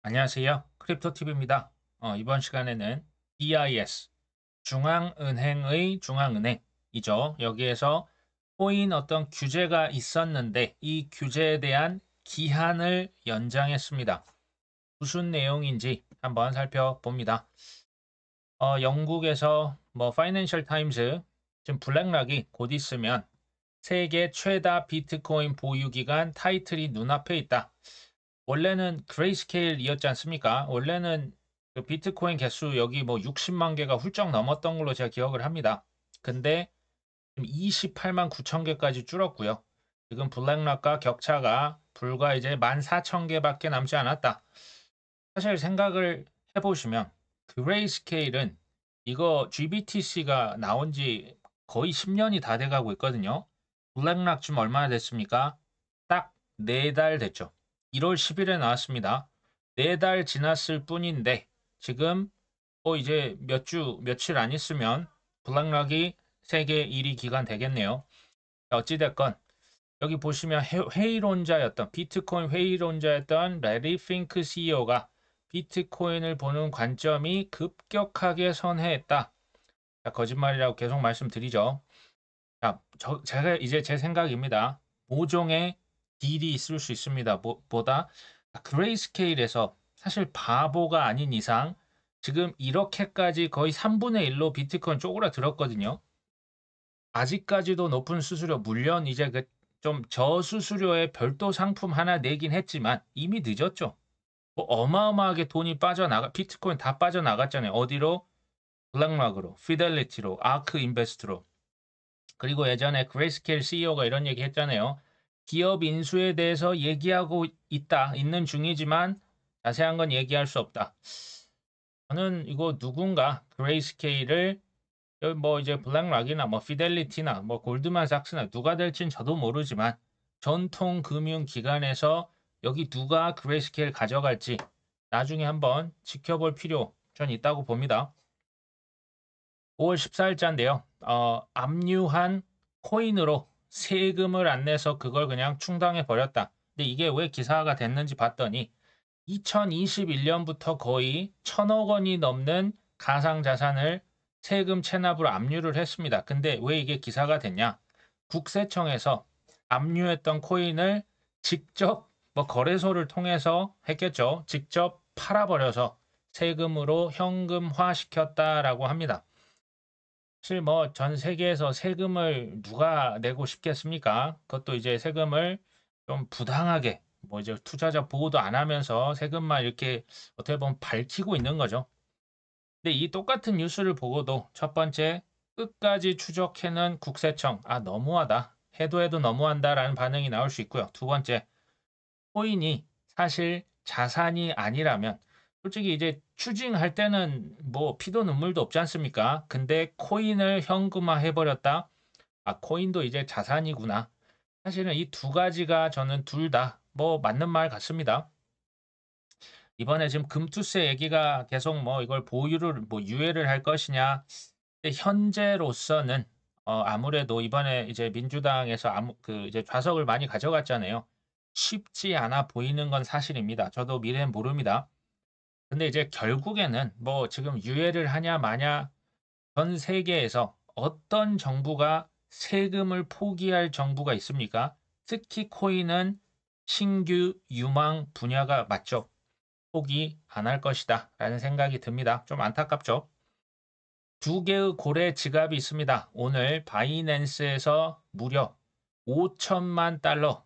안녕하세요. 크립토TV입니다. 이번 시간에는 BIS, 중앙은행의 중앙은행이죠. 여기에서 코인 어떤 규제가 있었는데 이 규제에 대한 기한을 연장했습니다. 무슨 내용인지 한번 살펴봅니다. 영국에서 파이낸셜 타임즈, 지금 블랙락이 곧 있으면 세계 최다 비트코인 보유 기간 타이틀이 눈앞에 있다. 원래는 그레이스케일이었지 않습니까? 원래는 그 비트코인 개수 여기 60만 개가 훌쩍 넘었던 걸로 제가 기억을 합니다. 근데 지금 28만 9천 개까지 줄었고요. 지금 블랙락과 격차가 불과 이제 14,000 개밖에 남지 않았다. 사실 생각을 해보시면 그레이스케일은 이거 GBTC가 나온 지 거의 10년이 다 돼가고 있거든요. 블랙락 좀 얼마나 됐습니까? 딱 4달 됐죠. 1월 10일에 나왔습니다. 4달 지났을 뿐인데 지금 이제 며칠 안 있으면 블랙락이 세계 1위 기간 되겠네요. 어찌됐건 여기 보시면 회의론자였던 비트코인 회의론자였던 레리 핑크 CEO가 비트코인을 보는 관점이 급격하게 선회했다. 자, 거짓말이라고 계속 말씀드리죠. 자, 제가 이제 제 생각입니다. 모종의 딜이 있을 수 있습니다. 보다 그레이스케일에서 사실 바보가 아닌 이상 지금 이렇게까지 거의 3분의 1로 비트코인 쪼그라들었거든요. 아직까지도 높은 수수료, 물론 이제 그 좀 저수수료의 별도 상품 하나 내긴 했지만 이미 늦었죠. 어마어마하게 돈이 비트코인 다 빠져나갔잖아요. 어디로? 블랙락으로, 피델리티로, 아크 인베스트로. 그리고 예전에 그레이스케일 CEO가 이런 얘기 했잖아요. 기업 인수에 대해서 얘기하고 있는 중이지만 자세한 건 얘기할 수 없다. 저는 이거 누군가 그레이스케일을 이제 블랙락이나 피델리티나 골드만삭스나 누가 될진 저도 모르지만 전통 금융 기관에서 여기 누가 그레이스케일 가져갈지 나중에 한번 지켜볼 필요 전 있다고 봅니다. 5월 14일자인데요. 압류한 코인으로 세금을 안 내서 그걸 그냥 충당해 버렸다. 근데 이게 왜 기사가 됐는지 봤더니 2021년부터 거의 1,000억 원이 넘는 가상자산을 세금 체납으로 압류를 했습니다. 근데 왜 이게 기사가 됐냐? 국세청에서 압류했던 코인을 직접 거래소를 통해서 했겠죠. 직접 팔아버려서 세금으로 현금화 시켰다라고 합니다. 사실 전 세계에서 세금을 누가 내고 싶겠습니까? 그것도 이제 세금을 좀 부당하게 이제 투자자 보호도 안 하면서 세금만 이렇게 어떻게 보면 밝히고 있는 거죠. 근데 이 똑같은 뉴스를 보고도 첫 번째 끝까지 추적해는 국세청 너무하다. 해도 너무한다라는 반응이 나올 수 있고요. 두 번째 코인이 사실 자산이 아니라면 솔직히 이제 추징할 때는 피도 눈물도 없지 않습니까? 근데 코인을 현금화 해버렸다. 코인도 이제 자산이구나. 사실은 이 두 가지가 저는 둘 다 맞는 말 같습니다. 이번에 지금 금투세 얘기가 계속 이걸 유예를 할 것이냐. 근데 현재로서는 아무래도 이번에 이제 민주당에서 이제 좌석을 많이 가져갔잖아요. 쉽지 않아 보이는 건 사실입니다. 저도 미래는 모릅니다. 근데 이제 결국에는 지금 유예를 하냐 마냐 전 세계에서 어떤 정부가 세금을 포기할 정부가 있습니까? 특히 코인은 신규 유망 분야가 맞죠. 포기 안 할 것이다 라는 생각이 듭니다. 좀 안타깝죠. 두 개의 고래 지갑이 있습니다. 오늘 바이낸스에서 무려 5천만 달러.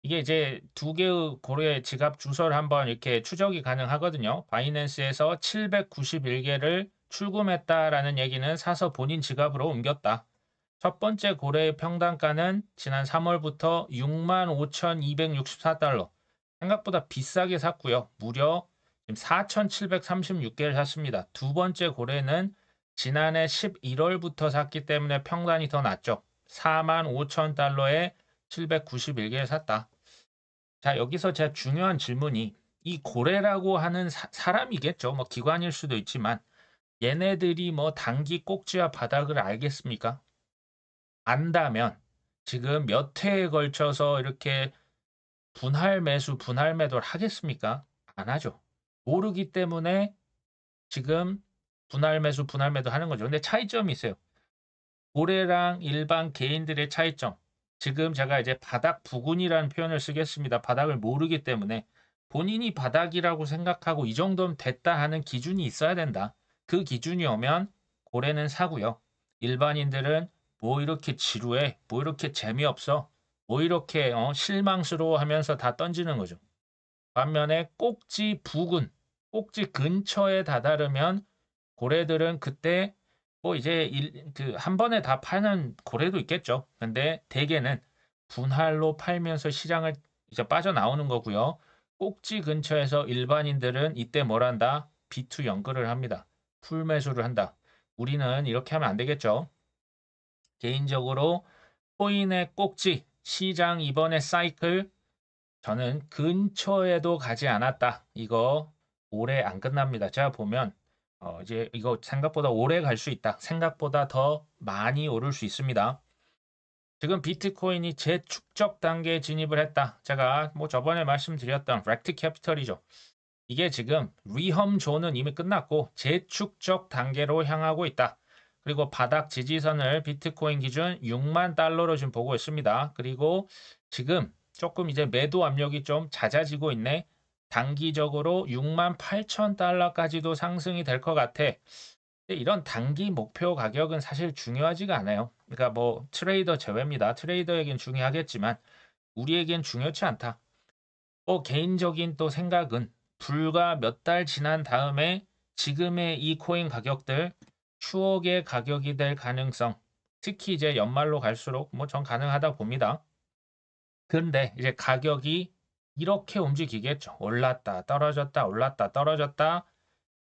이게 이제 두 개의 고래 지갑 주소를 한번 이렇게 추적이 가능하거든요. 바이낸스에서 791개를 출금했다라는 얘기는 사서 본인 지갑으로 옮겼다. 첫 번째 고래의 평단가는 지난 3월부터 65,264달러. 생각보다 비싸게 샀고요. 무려 4,736개를 샀습니다. 두 번째 고래는 지난해 11월부터 샀기 때문에 평단이 더 낮죠. 45,000달러에 791개를 샀다. 자, 여기서 제가 중요한 질문이 이 고래라고 하는 사람이겠죠. 기관일 수도 있지만 얘네들이 단기 꼭지와 바닥을 알겠습니까? 안다면 지금 몇 회에 걸쳐서 이렇게 분할 매수, 분할 매도를 하겠습니까? 안 하죠. 모르기 때문에 지금 분할 매수, 분할 매도 하는 거죠. 근데 차이점이 있어요. 고래랑 일반 개인들의 차이점. 지금 제가 이제 바닥 부근이라는 표현을 쓰겠습니다. 바닥을 모르기 때문에 본인이 바닥이라고 생각하고 이 정도면 됐다 하는 기준이 있어야 된다. 그 기준이 오면 고래는 사고요. 일반인들은 뭐 이렇게 지루해, 뭐 이렇게 재미없어, 뭐 이렇게 실망스러워 하면서 다 던지는 거죠. 반면에 꼭지 부근, 꼭지 근처에 다다르면 고래들은 그때 뭐 이제 그 한 번에 다 파는 고래도 있겠죠. 근데 대개는 분할로 팔면서 시장을 이제 빠져나오는 거고요. 꼭지 근처에서 일반인들은 이때 뭘 한다? 비투 연결을 합니다. 풀 매수를 한다. 우리는 이렇게 하면 안 되겠죠. 개인적으로 코인의 꼭지, 시장 이번에 사이클 저는 근처에도 가지 않았다. 이거 오래 안 끝납니다. 제가 보면 이제 이거 생각보다 오래 갈 수 있다. 생각보다 더 많이 오를 수 있습니다. 지금 비트코인이 재축적 단계에 진입을 했다. 제가 뭐 저번에 말씀드렸던 렉트 캐피털이죠. 이게 지금 위험 존은 이미 끝났고 재축적 단계로 향하고 있다. 그리고 바닥 지지선을 비트코인 기준 6만 달러로 지금 보고 있습니다. 그리고 지금 조금 이제 매도 압력이 좀 잦아지고 있네. 단기적으로 6만 8천 달러까지도 상승이 될 것 같아. 근데 이런 단기 목표 가격은 사실 중요하지가 않아요. 그러니까 뭐 트레이더 제외입니다. 트레이더에겐 중요하겠지만 우리에겐 중요치 않다. 개인적인 또 생각은 불과 몇 달 지난 다음에 지금의 이 코인 가격들 추억의 가격이 될 가능성, 특히 이제 연말로 갈수록 뭐 전 가능하다 봅니다. 그런데 이제 가격이 이렇게 움직이겠죠. 올랐다, 떨어졌다, 올랐다, 떨어졌다.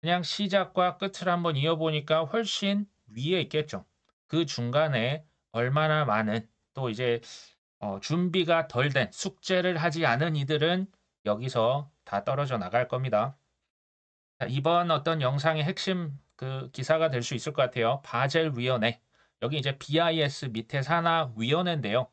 그냥 시작과 끝을 한번 이어보니까 훨씬 위에 있겠죠. 그 중간에 얼마나 많은 또 이제 준비가 덜 된 숙제를 하지 않은 이들은 여기서 다 떨어져 나갈 겁니다. 자, 이번 어떤 영상의 핵심 그 기사가 될 수 있을 것 같아요. 바젤 위원회. 여기 이제 BIS 밑에 산하 위원회인데요.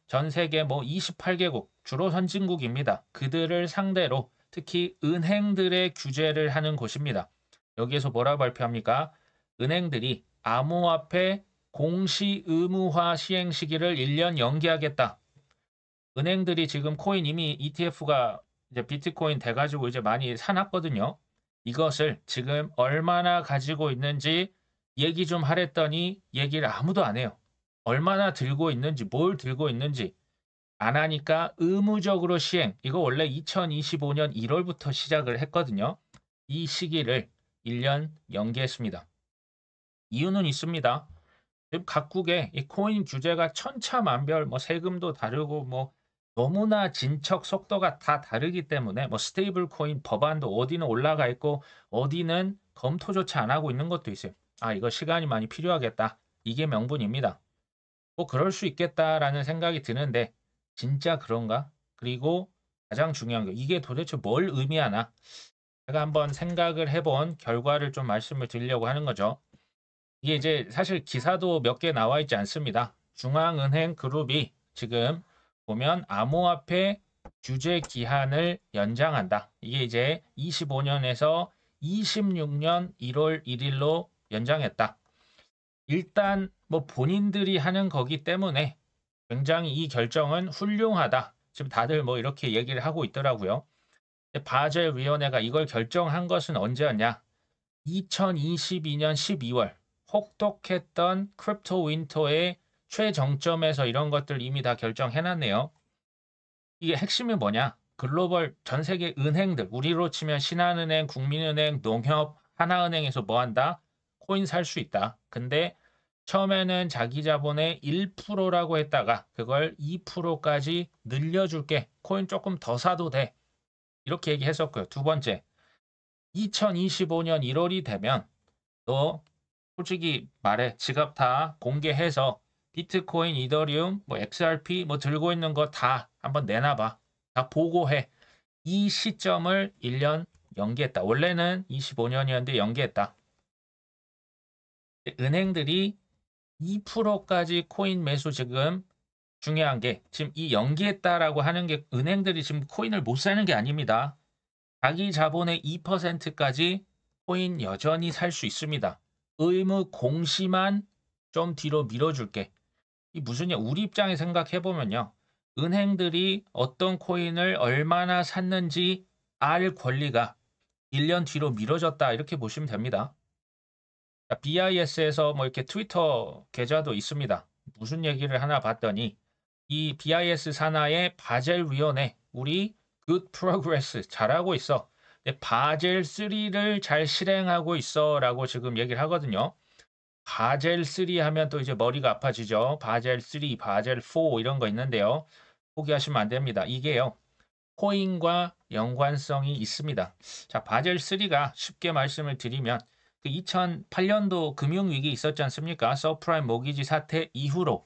전 세계 뭐 28개국 주로 선진국입니다. 그들을 상대로 특히 은행들의 규제를 하는 곳입니다. 여기에서 뭐라고 발표합니까? 은행들이 암호화폐 공시 의무화 시행 시기를 1년 연기하겠다. 은행들이 지금 코인 이미 ETF가 이제 비트코인 돼가지고 이제 많이 사놨거든요. 이것을 지금 얼마나 가지고 있는지 얘기 좀 하랬더니 얘기를 아무도 안 해요. 얼마나 들고 있는지, 뭘 들고 있는지 안 하니까 의무적으로 시행. 이거 원래 2025년 1월부터 시작을 했거든요. 이 시기를 1년 연기했습니다. 이유는 있습니다. 각국의 이 코인 규제가 천차만별, 뭐 세금도 다르고 뭐 너무나 진척 속도가 다 다르기 때문에 뭐 스테이블 코인 법안도 어디는 올라가 있고 어디는 검토조차 안 하고 있는 것도 있어요. 아, 이거 시간이 많이 필요하겠다. 이게 명분입니다. 뭐 그럴 수 있겠다라는 생각이 드는데 진짜 그런가? 그리고 가장 중요한 게 이게 도대체 뭘 의미하나? 제가 한번 생각을 해본 결과를 좀 말씀을 드리려고 하는 거죠. 이게 이제 사실 기사도 몇 개 나와 있지 않습니다. 중앙은행 그룹이 지금 보면 암호화폐 규제 기한을 연장한다. 이게 이제 25년에서 26년 1월 1일로 연장했다. 일단 뭐 본인들이 하는 거기 때문에 굉장히 이 결정은 훌륭하다. 지금 다들 뭐 이렇게 얘기를 하고 있더라고요. 바젤 위원회가 이걸 결정한 것은 언제였냐? 2022년 12월 혹독했던 크립토 윈터의 최정점에서 이런 것들 이미 다 결정해놨네요. 이게 핵심이 뭐냐? 글로벌 전 세계 은행들, 우리로 치면 신한은행, 국민은행, 농협, 하나은행에서 뭐 한다? 코인 살 수 있다. 근데 처음에는 자기 자본의 1%라고 했다가 그걸 2%까지 늘려줄게. 코인 조금 더 사도 돼. 이렇게 얘기했었고요. 두 번째, 2025년 1월이 되면 너 솔직히 말해 지갑 다 공개해서 비트코인, 이더리움, 뭐 XRP 뭐 들고 있는 거 다 한번 내놔봐. 다 보고해. 이 시점을 1년 연기했다. 원래는 25년이었는데 연기했다. 은행들이 2%까지 코인 매수 지금 중요한 게 지금 이 연기했다라고 하는 게 은행들이 지금 코인을 못 사는 게 아닙니다. 자기 자본의 2%까지 코인 여전히 살 수 있습니다. 의무 공시만 좀 뒤로 밀어줄게. 이 무슨 우리 입장에 생각해 보면요. 은행들이 어떤 코인을 얼마나 샀는지 알 권리가 1년 뒤로 미뤄졌다 이렇게 보시면 됩니다. BIS에서 뭐 이렇게 트위터 계좌도 있습니다. 무슨 얘기를 하나 봤더니 이 BIS 산하의 바젤 위원회 우리 good progress 잘하고 있어. 근데 바젤 3를 잘 실행하고 있어라고 지금 얘기를 하거든요. 바젤 3 하면 또 이제 머리가 아파지죠. 바젤 3, 바젤 4 이런 거 있는데요. 포기하시면 안 됩니다. 이게요. 코인과 연관성이 있습니다. 자, 바젤 3가 쉽게 말씀을 드리면 그 2008년도 금융위기 있었지 않습니까? 서프라임 모기지 사태 이후로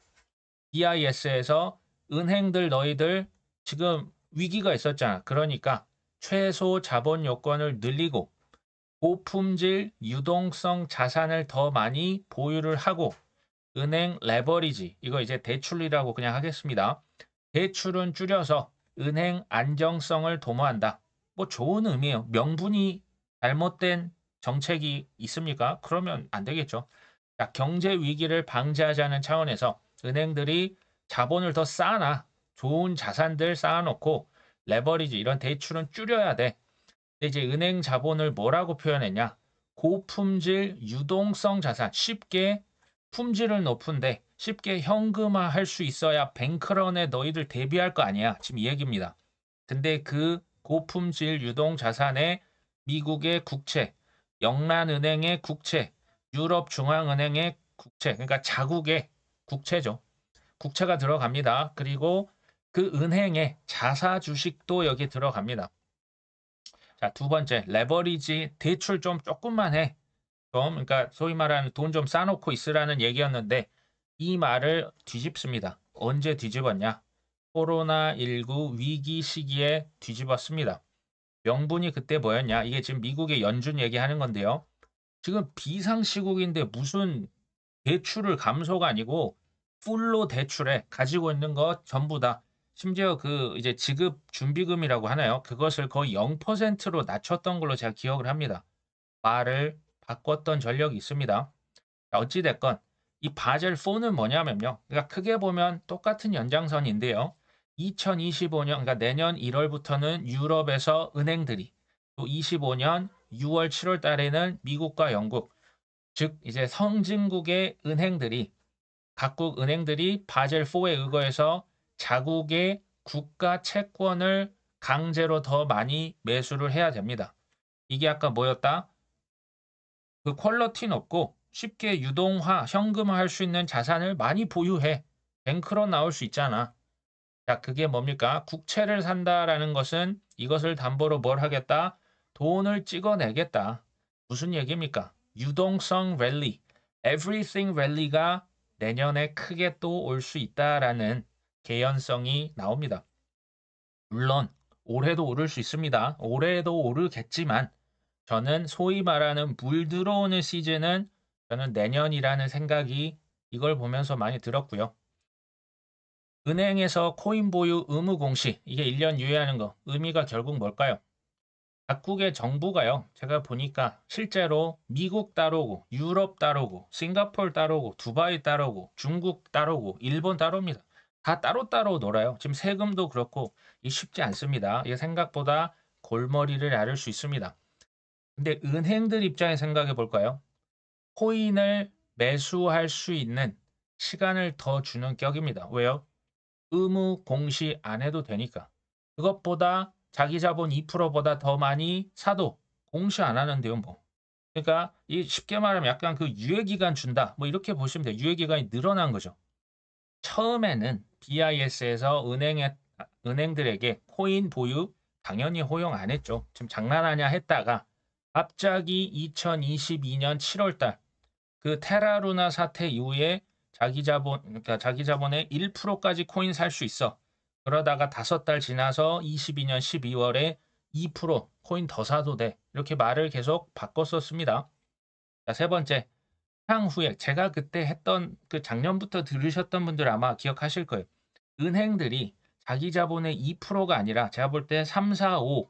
BIS에서 은행들 너희들 지금 위기가 있었잖아. 그러니까 최소 자본 요건을 늘리고 고품질 유동성 자산을 더 많이 보유를 하고 은행 레버리지 이거 이제 대출이라고 그냥 하겠습니다. 대출은 줄여서 은행 안정성을 도모한다. 뭐 좋은 의미예요. 명분이 잘못된 정책이 있습니까? 그러면 안 되겠죠. 자, 경제 위기를 방지하자는 차원에서 은행들이 자본을 더 쌓아놔. 좋은 자산들 쌓아놓고 레버리지 이런 대출은 줄여야 돼. 근데 이제 은행 자본을 뭐라고 표현했냐? 고품질 유동성 자산. 쉽게 품질을 높은데 쉽게 현금화 할 수 있어야 뱅크런에 너희들 대비할 거 아니야. 지금 이 얘기입니다. 근데 그 고품질 유동 자산에 미국의 국채, 영란은행의 국채, 유럽중앙은행의 국채, 그러니까 자국의 국채죠. 국채가 들어갑니다. 그리고 그 은행의 자사 주식도 여기 들어갑니다. 자, 두 번째, 레버리지 대출 좀 조금만 해. 좀, 그러니까 소위 말하는 돈 좀 싸놓고 있으라는 얘기였는데 이 말을 뒤집습니다. 언제 뒤집었냐? 코로나19 위기 시기에 뒤집었습니다. 명분이 그때 뭐였냐? 이게 지금 미국의 연준 얘기하는 건데요. 지금 비상시국인데 무슨 대출을 감소가 아니고 풀로 대출에 가지고 있는 것 전부 다 심지어 그 이제 지급 준비금이라고 하나요? 그것을 거의 0%로 낮췄던 걸로 제가 기억을 합니다. 말을 바꿨던 전력이 있습니다. 어찌 됐건 이 바젤 4는 뭐냐면요. 그러니까 크게 보면 똑같은 연장선인데요. 2025년 그러니까 내년 1월부터는 유럽에서 은행들이 또 25년 6월 7월 달에는 미국과 영국 즉 이제 선진국의 은행들이 각국 은행들이 바젤 4에 의거해서 자국의 국가 채권을 강제로 더 많이 매수를 해야 됩니다. 이게 아까 뭐였다? 그 퀄러티 높고 쉽게 유동화, 현금화할 수 있는 자산을 많이 보유해. 뱅크로 나올 수 있잖아. 자, 그게 뭡니까? 국채를 산다라는 것은 이것을 담보로 뭘 하겠다? 돈을 찍어내겠다. 무슨 얘기입니까? 유동성 랠리, everything 랠리가 내년에 크게 또 올 수 있다라는 개연성이 나옵니다. 물론 올해도 오를 수 있습니다. 올해도 오르겠지만 저는 소위 말하는 물 들어오는 시즌은 저는 내년이라는 생각이 이걸 보면서 많이 들었고요. 은행에서 코인 보유 의무 공시 이게 1년 유예하는 거 의미가 결국 뭘까요? 각국의 정부가요. 제가 보니까 실제로 미국 따르고 유럽 따르고 싱가포르 따르고 두바이 따르고 중국 따르고 일본 따릅니다. 다 따로따로 놀아요. 지금 세금도 그렇고 이 쉽지 않습니다. 이게 생각보다 골머리를 앓을 수 있습니다. 근데 은행들 입장에 생각해 볼까요? 코인을 매수할 수 있는 시간을 더 주는 격입니다. 왜요? 의무 공시 안 해도 되니까. 그것보다 자기 자본 2%보다 더 많이 사도 공시 안 하는데요, 뭐. 그러니까 이 쉽게 말하면 약간 그 유예 기간 준다. 뭐 이렇게 보시면 돼요. 유예 기간이 늘어난 거죠. 처음에는 BIS에서 은행들에게 코인 보유 당연히 허용 안 했죠. 지금 장난하냐 했다가 갑자기 2022년 7월 달 그 테라루나 사태 이후에 자기 자본, 그러니까 자기 자본의 1%까지 코인 살 수 있어. 그러다가 5달 지나서 22년 12월에 2% 코인 더 사도 돼. 이렇게 말을 계속 바꿨었습니다. 자, 세 번째, 향후에 제가 그때 했던 그 작년부터 들으셨던 분들 아마 기억하실 거예요. 은행들이 자기 자본의 2%가 아니라 제가 볼 때 3, 4, 5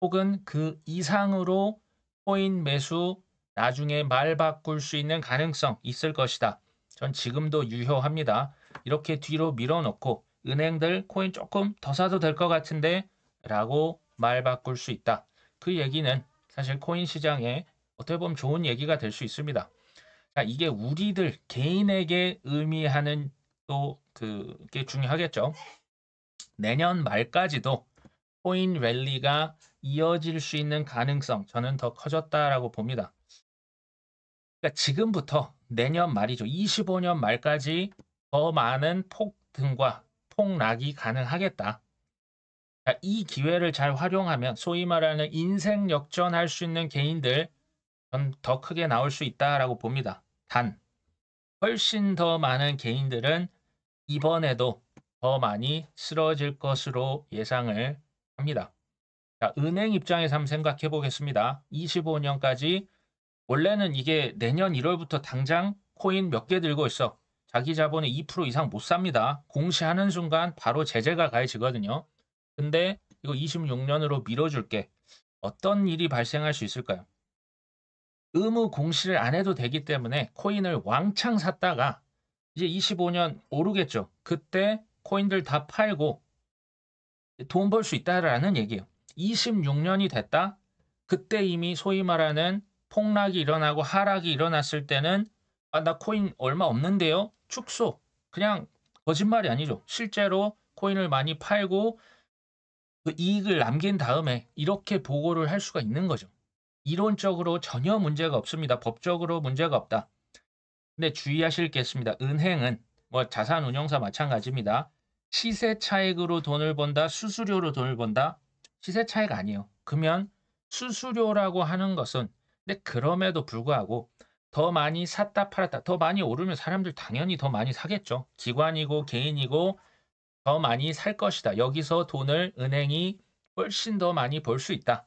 혹은 그 이상으로 코인 매수 나중에 말 바꿀 수 있는 가능성 있을 것이다. 전 지금도 유효합니다. 이렇게 뒤로 밀어놓고 은행들 코인 조금 더 사도 될 것 같은데 라고 말 바꿀 수 있다. 그 얘기는 사실 코인 시장에 어떻게 보면 좋은 얘기가 될 수 있습니다. 자, 이게 우리들 개인에게 의미하는 또 그게 중요하겠죠. 내년 말까지도 코인 랠리가 이어질 수 있는 가능성 저는 더 커졌다라고 봅니다. 그러니까 지금부터 내년 말이죠. 25년 말까지 더 많은 폭등과 폭락이 가능하겠다. 자, 이 기회를 잘 활용하면 소위 말하는 인생 역전할 수 있는 개인들 전 더 크게 나올 수 있다라고 봅니다. 단 훨씬 더 많은 개인들은 이번에도 더 많이 쓰러질 것으로 예상을 합니다. 자, 은행 입장에서 한번 생각해 보겠습니다. 25년까지 원래는 이게 내년 1월부터 당장 코인 몇 개 들고 있어. 자기 자본의 2% 이상 못 삽니다. 공시하는 순간 바로 제재가 가해지거든요. 근데 이거 26년으로 밀어줄게. 어떤 일이 발생할 수 있을까요? 의무 공시를 안 해도 되기 때문에 코인을 왕창 샀다가 이제 25년 오르겠죠. 그때 코인들 다 팔고 돈 벌 수 있다라는 얘기예요. 26년이 됐다? 그때 이미 소위 말하는 폭락이 일어나고 하락이 일어났을 때는 아, 나 코인 얼마 없는데요? 축소. 그냥 거짓말이 아니죠. 실제로 코인을 많이 팔고 그 이익을 남긴 다음에 이렇게 보고를 할 수가 있는 거죠. 이론적으로 전혀 문제가 없습니다. 법적으로 문제가 없다. 근데 주의하실 게 있습니다. 은행은 뭐 자산운용사 마찬가지입니다. 시세 차익으로 돈을 번다, 수수료로 돈을 번다. 시세 차익 아니에요. 그러면 수수료라고 하는 것은 근데 그럼에도 불구하고 더 많이 샀다 팔았다. 더 많이 오르면 사람들 당연히 더 많이 사겠죠. 기관이고 개인이고 더 많이 살 것이다. 여기서 돈을 은행이 훨씬 더 많이 벌 수 있다.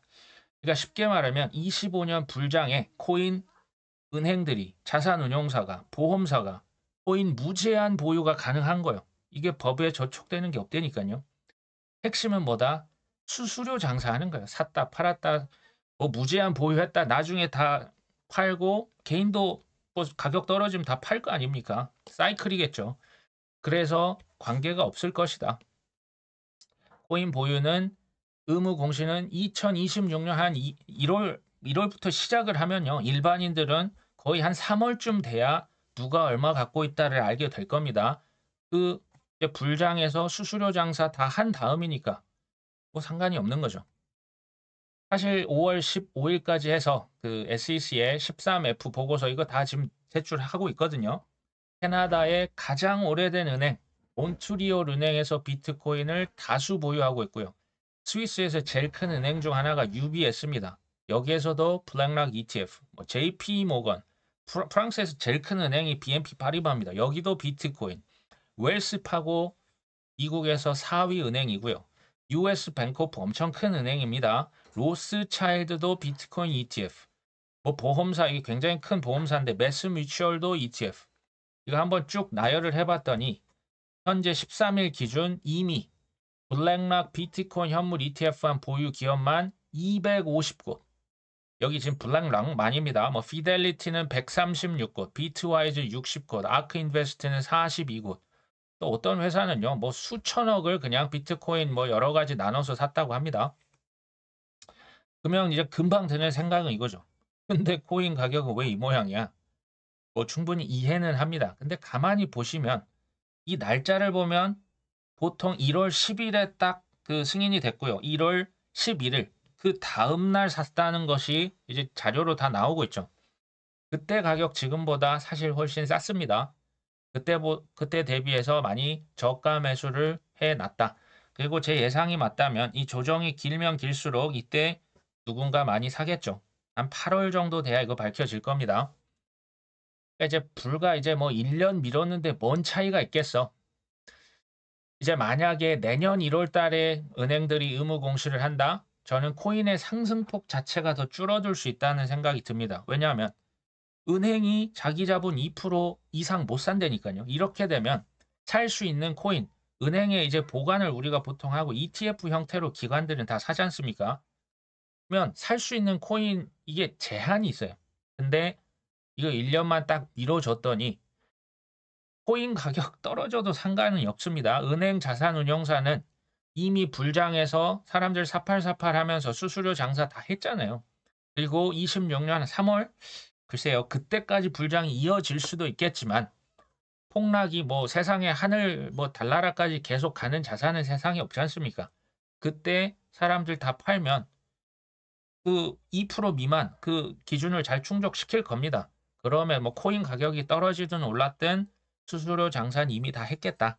그러니까 쉽게 말하면 25년 불장에 코인 은행들이 자산운용사가 보험사가 코인 무제한 보유가 가능한 거예요. 이게 법에 저촉되는 게 없다니까요. 핵심은 뭐다? 수수료 장사하는 거예요. 샀다 팔았다 뭐 무제한 보유했다 나중에 다 팔고 개인도 뭐 가격 떨어지면 다 팔 거 아닙니까? 사이클이겠죠. 그래서 관계가 없을 것이다. 코인 보유는 의무 공시는 2026년 한 1월부터 시작을 하면요. 일반인들은 거의 한 3월쯤 돼야 누가 얼마 갖고 있다를 알게 될 겁니다. 그 이제 불장에서 수수료 장사 다 한 다음이니까 뭐 상관이 없는 거죠. 사실 5월 15일까지 해서 그 SEC의 13F 보고서 이거 다 지금 제출하고 있거든요. 캐나다의 가장 오래된 은행 몬트리올 은행에서 비트코인을 다수 보유하고 있고요. 스위스에서 제일 큰 은행 중 하나가 UBS입니다. 여기에서도 블랙락 ETF, JP 모건, 프랑스에서 제일 큰 은행이 BNP 파리바입니다. 여기도 비트코인, 웰스파고 미국에서 4위 은행이고요. US 뱅코프 엄청 큰 은행입니다. 로스차일드도 비트코인 ETF, 뭐 보험사 이게 굉장히 큰 보험사인데 매스뮤추얼도 ETF. 이거 한번 쭉 나열을 해봤더니 현재 13일 기준 이미 블랙락 비트코인 현물 ETF한 보유 기업만 250곳. 여기 지금 블랙락만입니다. 뭐 피델리티는 136곳, 비트와이즈 60곳, 아크인베스트는 42곳. 또 어떤 회사는요, 뭐 수천억을 그냥 비트코인 뭐 여러 가지 나눠서 샀다고 합니다. 그러면 이제 금방 드는 생각은 이거죠. 근데 코인 가격은 왜 이 모양이야? 뭐 충분히 이해는 합니다. 근데 가만히 보시면 이 날짜를 보면 보통 1월 10일에 딱 그 승인이 됐고요. 1월 11일 그 다음 날 샀다는 것이 이제 자료로 다 나오고 있죠. 그때 가격 지금보다 사실 훨씬 쌌습니다. 그때 대비해서 많이 저가 매수를 해놨다. 그리고 제 예상이 맞다면 이 조정이 길면 길수록 이때 누군가 많이 사겠죠. 한 8월 정도 돼야 이거 밝혀질 겁니다. 그러니까 이제 불과 이제 뭐 1년 미뤘는데 뭔 차이가 있겠어. 이제 만약에 내년 1월 달에 은행들이 의무 공시를 한다? 저는 코인의 상승폭 자체가 더 줄어들 수 있다는 생각이 듭니다. 왜냐하면 은행이 자기 자본 2% 이상 못 산다니까요. 이렇게 되면 살 수 있는 코인, 은행에 이제 보관을 우리가 보통 하고 ETF 형태로 기관들은 다 사지 않습니까? 그러면 살 수 있는 코인 이게 제한이 있어요. 근데 이거 1 년만 딱 미뤄 줬더니 코인 가격 떨어져도 상관은 없습니다. 은행 자산운용사는 이미 불장해서 사람들 사팔사팔하면서 수수료 장사 다 했잖아요. 그리고 26년 3월 글쎄요. 그때까지 불장이 이어질 수도 있겠지만 폭락이 뭐 세상에 하늘 뭐 달나라까지 계속 가는 자산은 세상에 없지 않습니까? 그때 사람들 다 팔면 그 2% 미만 그 기준을 잘 충족시킬 겁니다. 그러면 뭐 코인 가격이 떨어지든 올랐든 수수료 장사는 이미 다 했겠다.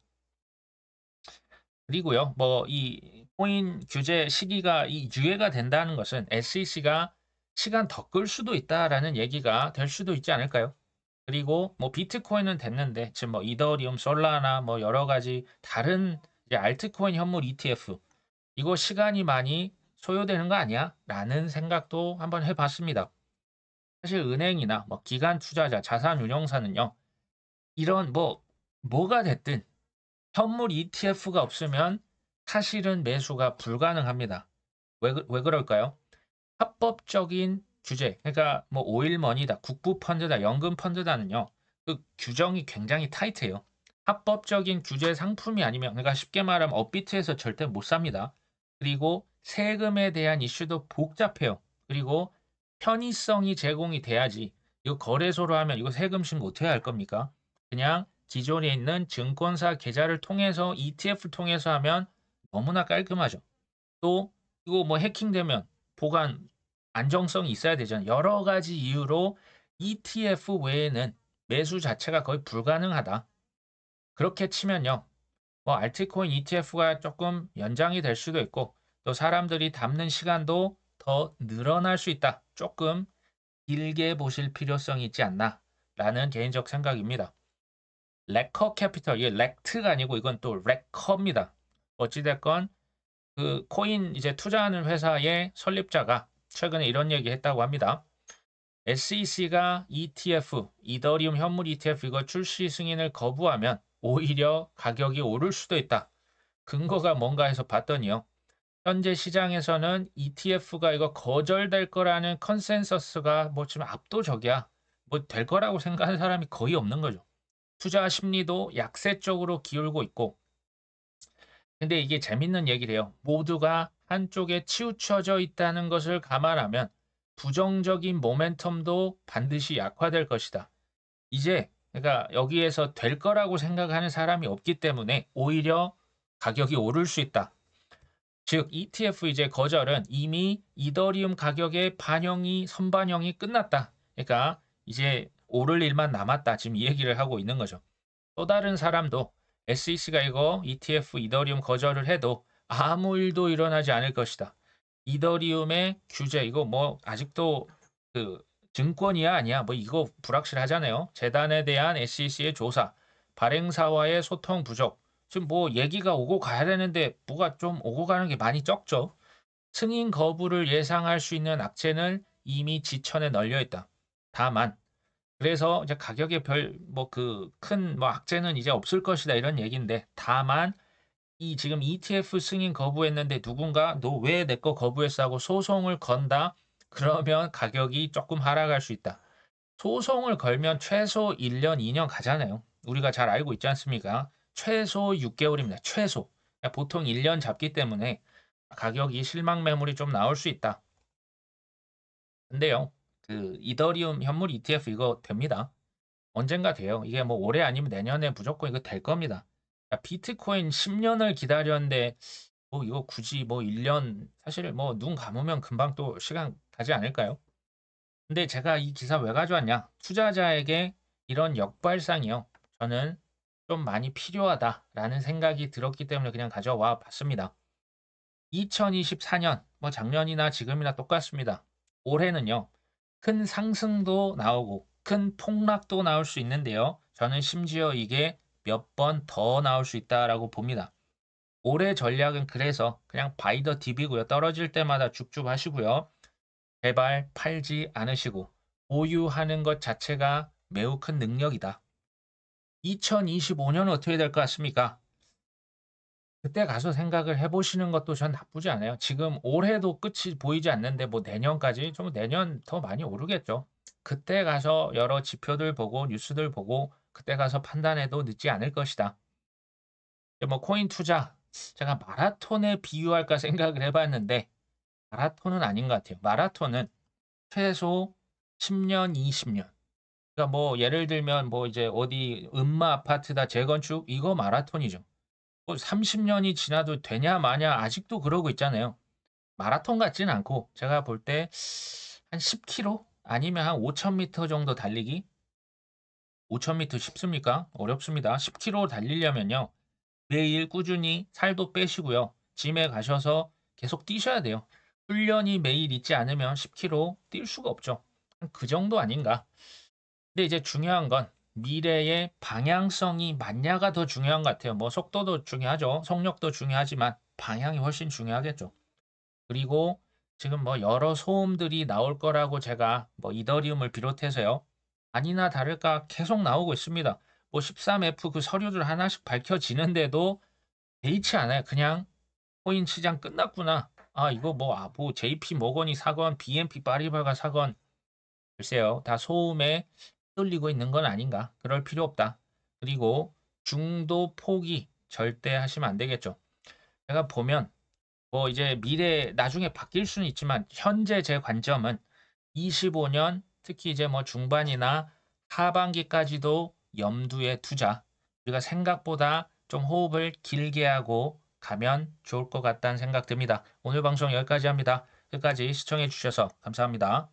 그리고요. 뭐 이 코인 규제 시기가 이 유예가 된다는 것은 SEC가 시간 더 끌 수도 있다라는 얘기가 될 수도 있지 않을까요? 그리고 뭐 비트코인은 됐는데 지금 뭐 이더리움, 솔라나 뭐 여러 가지 다른 이제 알트코인 현물 ETF 이거 시간이 많이 소요되는 거 아니야? 라는 생각도 한번 해봤습니다. 사실 은행이나 뭐 기관 투자자, 자산 운용사는요. 이런 뭐가 됐든 현물 ETF가 없으면 사실은 매수가 불가능합니다. 왜 그럴까요? 합법적인 규제, 그러니까 뭐 오일머니다, 국부펀드다, 연금펀드다는요. 그 규정이 굉장히 타이트해요. 합법적인 규제 상품이 아니면 그러니까 쉽게 말하면 업비트에서 절대 못 삽니다. 그리고 세금에 대한 이슈도 복잡해요. 그리고 편의성이 제공이 돼야지. 이거 거래소로 하면 이거 세금 신고 어떻게 할 겁니까? 그냥 기존에 있는 증권사 계좌를 통해서 ETF 통해서 하면 너무나 깔끔하죠. 또 이거 뭐 해킹되면 보관 안정성이 있어야 되잖아요. 여러 가지 이유로 ETF 외에는 매수 자체가 거의 불가능하다. 그렇게 치면요. 뭐 알트코인 ETF가 조금 연장이 될 수도 있고 또 사람들이 담는 시간도 더 늘어날 수 있다. 조금 길게 보실 필요성이 있지 않나 라는 개인적 생각입니다. 레커 캐피털, 이게 렉트가 아니고 이건 또 레커입니다. 어찌됐건 그 코인 이제 투자하는 회사의 설립자가 최근에 이런 얘기 했다고 합니다. SEC가 ETF, 이더리움 현물 ETF 이거 출시 승인을 거부하면 오히려 가격이 오를 수도 있다. 근거가 뭔가 해서 봤더니요. 현재 시장에서는 ETF가 이거 거절될 거라는 컨센서스가 뭐 지금 압도적이야. 뭐 될 거라고 생각하는 사람이 거의 없는 거죠. 투자 심리도 약세 쪽으로 기울고 있고 근데 이게 재밌는 얘기래요. 모두가 한쪽에 치우쳐져 있다는 것을 감안하면 부정적인 모멘텀도 반드시 약화될 것이다. 이제 그러니까 여기에서 될 거라고 생각하는 사람이 없기 때문에 오히려 가격이 오를 수 있다. 즉 ETF 이제 거절은 이미 이더리움 가격의 선반영이 끝났다. 그러니까 이제 오를 일만 남았다. 지금 이 얘기를 하고 있는 거죠. 또 다른 사람도 SEC가 이거 ETF 이더리움 거절을 해도 아무 일도 일어나지 않을 것이다. 이더리움의 규제 이거 뭐 아직도 그 증권이야 아니야 뭐 이거 불확실하잖아요. 재단에 대한 SEC의 조사, 발행사와의 소통 부족. 지금 뭐 얘기가 오고 가야 되는데 뭐가 좀 오고 가는 게 많이 적죠. 승인 거부를 예상할 수 있는 악재는 이미 지천에 널려 있다. 다만 그래서 이제 가격에 별 뭐 그 큰 뭐 악재는 이제 없을 것이다 이런 얘기인데 다만 이 지금 ETF 승인 거부했는데 누군가 너 왜 내 거 거부했어 하고 소송을 건다. 그러면 가격이 조금 하락할 수 있다. 소송을 걸면 최소 1년, 2년 가잖아요. 우리가 잘 알고 있지 않습니까? 최소 6개월입니다. 최소. 보통 1년 잡기 때문에 가격이 실망 매물이 좀 나올 수 있다. 근데요. 그 이더리움 현물 ETF 이거 됩니다. 언젠가 돼요. 이게 뭐 올해 아니면 내년에 무조건 이거 될 겁니다. 비트코인 10년을 기다렸는데 뭐 이거 굳이 뭐 1년 사실 뭐 눈 감으면 금방 또 시간 가지 않을까요? 근데 제가 이 기사 왜 가져왔냐? 투자자에게 이런 역발상이요. 저는 좀 많이 필요하다라는 생각이 들었기 때문에 그냥 가져와 봤습니다. 2024년, 뭐 작년이나 지금이나 똑같습니다. 올해는요, 큰 상승도 나오고 큰 폭락도 나올 수 있는데요. 저는 심지어 이게 몇 번 더 나올 수 있다라고 봅니다. 올해 전략은 그래서 그냥 바이 더 딥이고요. 떨어질 때마다 죽죽 하시고요. 제발 팔지 않으시고 보유하는 것 자체가 매우 큰 능력이다. 2025년 어떻게 될 것 같습니까? 그때 가서 생각을 해 보시는 것도 전 나쁘지 않아요. 지금 올해도 끝이 보이지 않는데 뭐 내년까지 좀 내년 더 많이 오르겠죠. 그때 가서 여러 지표들 보고 뉴스들 보고 그때 가서 판단해도 늦지 않을 것이다. 근데 뭐 코인 투자 제가 마라톤에 비유할까 생각을 해 봤는데 마라톤은 아닌 것 같아요. 마라톤은 최소 10 년, 20 년. 그러니까 뭐 예를 들면 뭐 이제 어디 음마 아파트다 재건축 이거 마라톤이죠. 뭐 30 년이 지나도 되냐 마냐 아직도 그러고 있잖아요. 마라톤 같지는 않고 제가 볼 때 한 10 킬로 아니면 한 5,000 미터 정도 달리기? 5,000 미터 쉽습니까? 어렵습니다. 10 킬로 달리려면요. 매일 꾸준히 살도 빼시고요. 짐에 가셔서 계속 뛰셔야 돼요. 훈련이 매일 있지 않으면 10 킬로 뛸 수가 없죠. 한 그 정도 아닌가. 근데 이제 중요한 건 미래의 방향성이 맞냐가 더 중요한 것 같아요. 뭐 속도도 중요하죠. 속력도 중요하지만 방향이 훨씬 중요하겠죠. 그리고 지금 뭐 여러 소음들이 나올 거라고 제가 뭐 이더리움을 비롯해서요. 아니나 다를까 계속 나오고 있습니다. 뭐 13F 그 서류들 하나씩 밝혀지는데도 개의치 않아요. 그냥 코인 시장 끝났구나. 아, 이거 뭐, 뭐 JP 모건이 사건, BNP 파리바가 사건, 글쎄요. 다 소음에 휘둘리고 있는 건 아닌가. 그럴 필요 없다. 그리고 중도 포기 절대 하시면 안 되겠죠. 제가 보면 뭐 이제 미래 나중에 바뀔 수는 있지만 현재 제 관점은 25년 특히 이제 뭐 중반이나 하반기까지도 염두에 두자. 우리가 생각보다 좀 호흡을 길게 하고 가면 좋을 것 같다는 생각 듭니다. 오늘 방송 여기까지 합니다. 끝까지 시청해 주셔서 감사합니다.